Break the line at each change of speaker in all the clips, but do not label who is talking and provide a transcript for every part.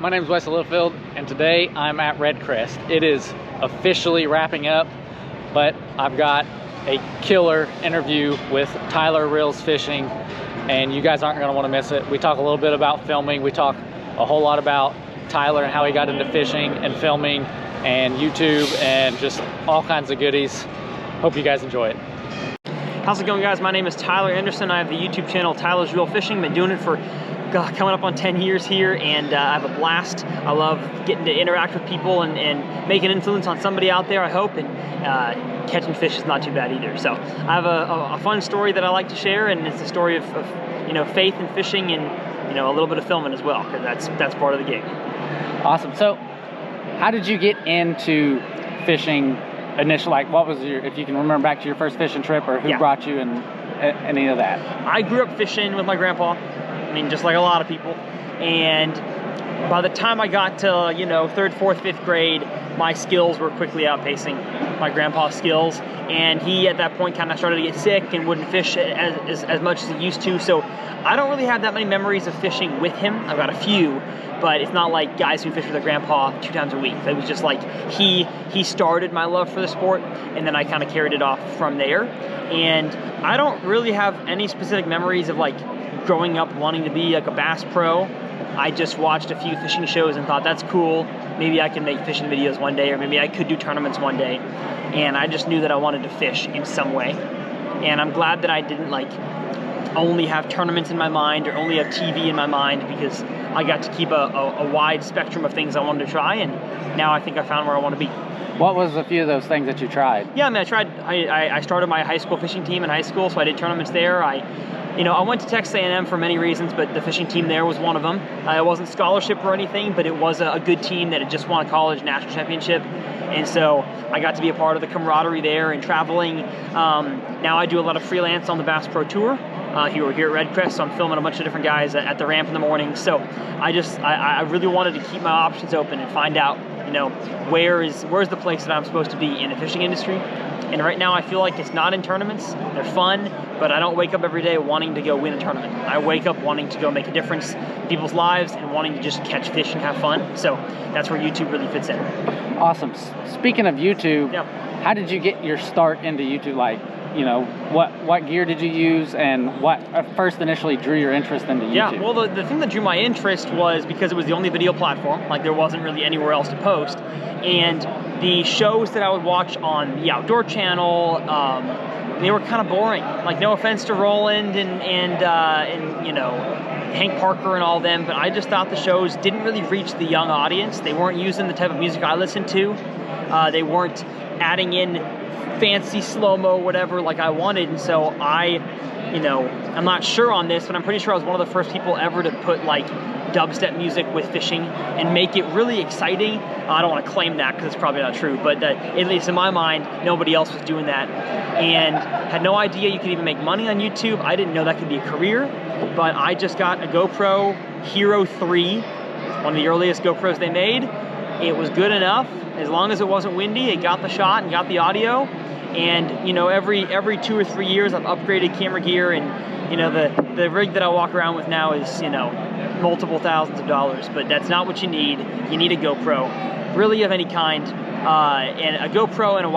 my name is Wes Littlefield, and today I'm at RedCrest. It is officially wrapping up, but I've got a killer interview with Tyler Reels Fishing, and you guys aren't going to want to miss it. We talk a little bit about filming. We talk a whole lot about Tyler and how he got into fishing and filming and YouTube and just all kinds of goodies. Hope you guys enjoy it.
How's it going, guys? My name is Tyler Anderson. I have the YouTube channel Tyler's Reel Fishing. Been doing it for coming up on 10 years here, and I have a blast. I love getting to interact with people and make an influence on somebody out there, I hope, and catching fish is not too bad either. So I have a fun story that I like to share, and it's a story of faith in fishing and a little bit of filming as well, because that's part of the gig.
Awesome. So how did you get into fishing initially? Like, what was your, if you can remember back to your first fishing trip, or who brought you and any of that? I
grew up fishing with my grandpa. I mean, just like a lot of people. And by the time I got to, third, fourth, fifth grade, my skills were quickly outpacing my grandpa's skills. And he, at that point, kind of started to get sick and wouldn't fish as much as he used to. So I don't really have that many memories of fishing with him. I've got a few, but it's not like guys who fish with their grandpa 2 times a week. It was just like he started my love for the sport, and then I kind of carried it off from there. And I don't really have any specific memories of like growing up wanting to be like a bass pro. I just watched a few fishing shows and thought, that's cool. Maybe I can make fishing videos one day, or maybe I could do tournaments one day. And I just knew that I wanted to fish in some way. And I'm glad that I didn't like only have tournaments in my mind or only have TV in my mind, because I got to keep a wide spectrum of things I wanted to try, and now I think I found where I want to be.
What was a few of those things that you tried?
Yeah, I mean, I started my high school fishing team in high school, so I did tournaments there. I went to Texas A&M for many reasons, but the fishing team there was one of them. It wasn't scholarship or anything, but it was a good team that had just won a college national championship. And so I got to be a part of the camaraderie there and traveling. Now I do a lot of freelance on the Bass Pro Tour. Here at RedCrest, so I'm filming a bunch of different guys at the ramp in the morning. So I really wanted to keep my options open and find out, where's the place that I'm supposed to be in the fishing industry. And right now I feel like it's not in tournaments. They're fun, but I don't wake up every day wanting to go win a tournament. I wake up wanting to go make a difference in people's lives and wanting to just catch fish and have fun. So that's where YouTube really fits in.
Awesome. Speaking of YouTube, how did you get your start into YouTube? Like, what gear did you use, and what first initially drew your interest into YouTube? Yeah,
well, the thing that drew my interest was because it was the only video platform. Like, there wasn't really anywhere else to post. And the shows that I would watch on the Outdoor Channel, they were kind of boring. Like, no offense to Roland and Hank Parker and all them, but I just thought the shows didn't really reach the young audience. They weren't using the type of music I listened to. They weren't adding in fancy slow-mo whatever like I wanted, and so I'm not sure on this, but I'm pretty sure I was one of the first people ever to put like dubstep music with fishing and make it really exciting. I don't want to claim that because it's probably not true, but at least in my mind, nobody else was doing that, and had no idea you could even make money on YouTube. I didn't know that could be a career, but I just got a GoPro Hero 3, one of the earliest GoPros they made. It was good enough. As long as it wasn't windy, it got the shot and got the audio. And every 2 or 3 years I've upgraded camera gear, and the rig that I walk around with now is multiple thousands of dollars, but that's not what you need. You need a GoPro, really, of any kind, and a GoPro and a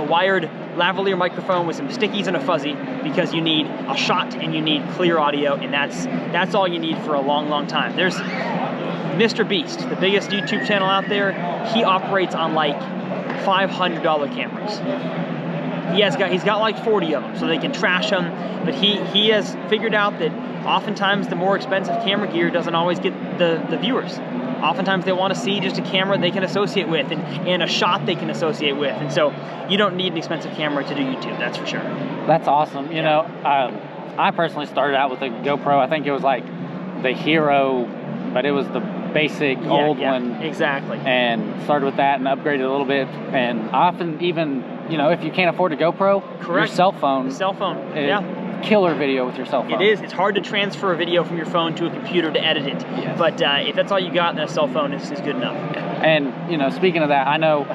wired lavalier microphone with some stickies and a fuzzy, because you need a shot and you need clear audio, and that's all you need for a long time. There's Mr. Beast, the biggest YouTube channel out there. He operates on like $500 cameras. He's got like 40 of them, so they can trash them. But he has figured out that oftentimes the more expensive camera gear doesn't always get the viewers. Oftentimes they want to see just a camera they can associate with and a shot they can associate with. And so you don't need an expensive camera to do YouTube, that's for sure.
That's awesome. I personally started out with a GoPro. I think it was like the Hero, but it was the basic old one.
Exactly.
And started with that and upgraded a little bit. And often even, if you can't afford a GoPro, your cell phone.
The cell phone,
killer video with your cell phone.
It is. It's hard to transfer a video from your phone to a computer to edit it. Yes. But if that's all you got, then a cell phone is good enough.
And, speaking of that, I know,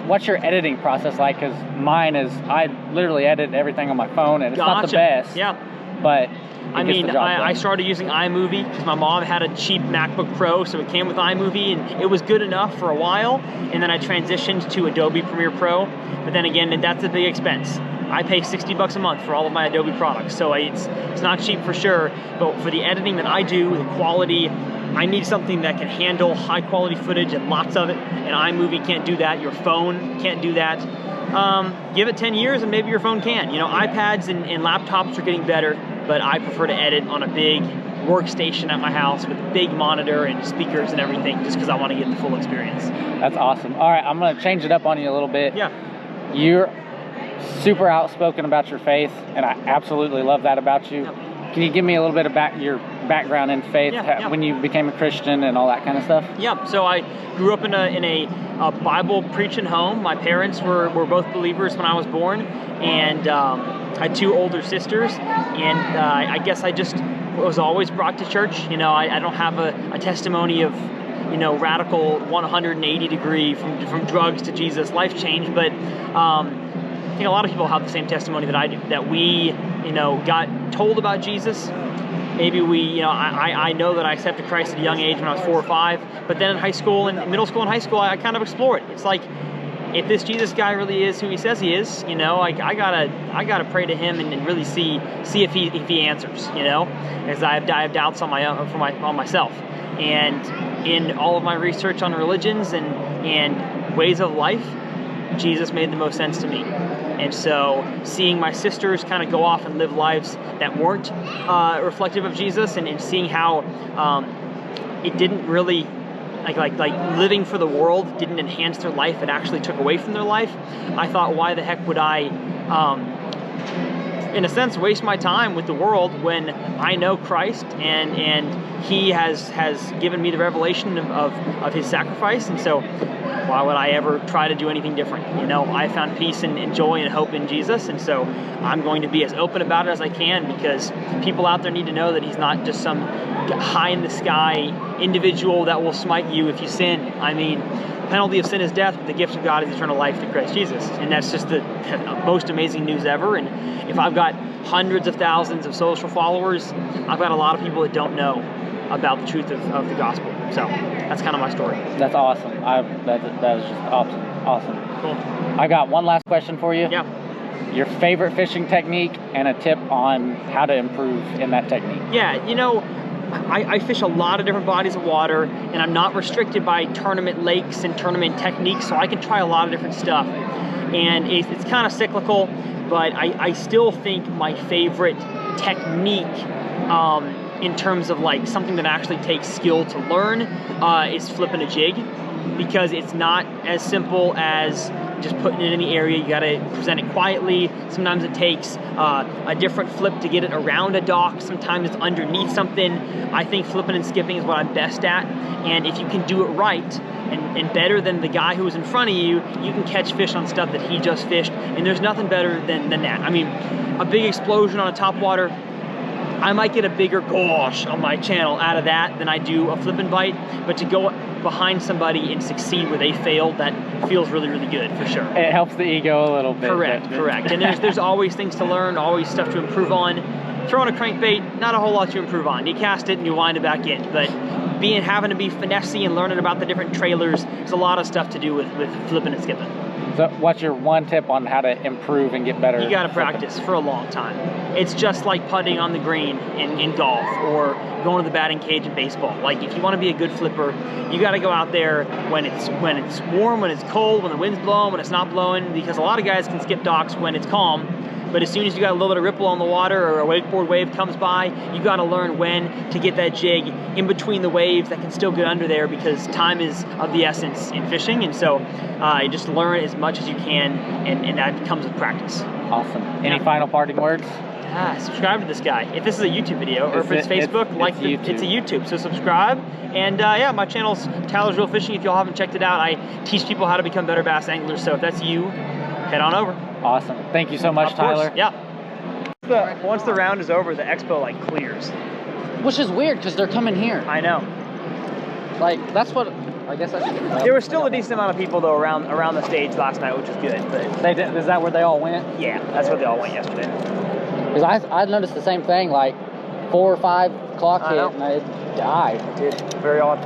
what's your editing process like? Because mine is, I literally edit everything on my phone, and it's not the best.
Yeah.
But
I mean, I started using iMovie because my mom had a cheap MacBook Pro, so it came with iMovie, and it was good enough for a while. And then I transitioned to Adobe Premiere Pro, but then again, that's a big expense. I pay $60 a month for all of my Adobe products, so it's not cheap for sure. But for the editing that I do, the quality, I need something that can handle high quality footage and lots of it. And iMovie can't do that. Your phone can't do that. Give it 10 years and maybe your phone can. You know, iPads and laptops are getting better, but I prefer to edit on a big workstation at my house with a big monitor and speakers and everything, just because I want to get the full experience.
That's awesome. All right, I'm going to change it up on you a little bit.
Yeah.
You're super outspoken about your faith, and I absolutely love that about you.
Yep.
Can you give me a little bit about your background in faith, when you became a Christian and all that kind of stuff?
Yeah, so I grew up in a Bible preaching home. My parents were both believers when I was born, and I had 2 older sisters, and I guess I just was always brought to church. You know, I don't have a testimony of, you know, radical 180 degree from drugs to Jesus life change, but I think a lot of people have the same testimony that I do, that we, you know, got told about Jesus. Maybe we, you know, I know that I accepted Christ at a young age when I was 4 or 5, but then in high school and middle school and high school, I kind of explored. It's like, if this Jesus guy really is who he says he is, you know, like I gotta pray to him and really see if he answers, you know, because I have doubts on my own, on myself. And in all of my research on religions and ways of life, Jesus made the most sense to me. And so seeing my sisters kind of go off and live lives that weren't reflective of Jesus, and seeing how it didn't really, like living for the world didn't enhance their life, it actually took away from their life, I thought, why the heck would I, in a sense, waste my time with the world when I know Christ and he has given me the revelation of his sacrifice? And so why would I ever try to do anything different? You know, I found peace and joy and hope in Jesus, and so I'm going to be as open about it as I can, because people out there need to know that he's not just some high in the sky individual that will smite you if you sin. I mean, the penalty of sin is death, but the gift of God is eternal life through Christ Jesus. And that's just the most amazing news ever. And if I've got hundreds of thousands of social followers, I've got a lot of people that don't know about the truth of the gospel. So that's kind of my story.
That's awesome. That is just awesome.
Cool.
I got one last question for you.
Yeah.
Your favorite fishing technique and a tip on how to improve in that technique.
Yeah, you know, I fish a lot of different bodies of water, and I'm not restricted by tournament lakes and tournament techniques, so I can try a lot of different stuff. And it's kind of cyclical, but I still think my favorite technique, in terms of like something that actually takes skill to learn, is flipping a jig, because it's not as simple as just putting it in the area. You gotta present it quietly. Sometimes it takes a different flip to get it around a dock. Sometimes it's underneath something. I think flipping and skipping is what I'm best at, and if you can do it right and better than the guy who was in front of you, you can catch fish on stuff that he just fished, and there's nothing better than that. I mean, a big explosion on a topwater, I might get a bigger gosh on my channel out of that than I do a flip and bite, but to go behind somebody and succeed where they failed, that feels really, really good for sure.
It helps the ego a little bit.
Correct. And there's always things to learn, always stuff to improve on. Throwing a crankbait, not a whole lot to improve on. You cast it and you wind it back in, but having to be finessey and learning about the different trailers, there's a lot of stuff to do with flipping and skipping.
So what's your one tip on how to improve and get better?
You gotta practice for a long time. It's just like putting on the green in golf, or going to the batting cage in baseball. Like, if you wanna be a good flipper, you gotta go out there when it's warm, when it's cold, when the wind's blowing, when it's not blowing, because a lot of guys can skip docks when it's calm, but as soon as you got a little bit of ripple on the water or a wakeboard wave comes by, you gotta learn when to get that jig in between the waves that can still get under there, because time is of the essence in fishing. And so you just learn as much as you can, and that comes with practice.
Awesome. Any final parting words?
Subscribe to this guy. If this is a YouTube video, or if it's Facebook, it's a YouTube. So subscribe. And yeah, my channel's Tyler's Real Fishing. If y'all haven't checked it out, I teach people how to become better bass anglers. So if that's you, head on over.
Awesome. Thank you so much, Tyler.
Yeah. Once the round is over, the expo like clears.
Which is weird, because they're coming here.
I know.
Like, that's what, I guess that's...
There was still a decent amount of people, though, around the stage last night, which is good. But
is that where they all went?
Yeah, that's where they all went yesterday.
Because I noticed the same thing, like, 4 or 5 o'clock
I
hit
know.
and I died.
Dude, very odd.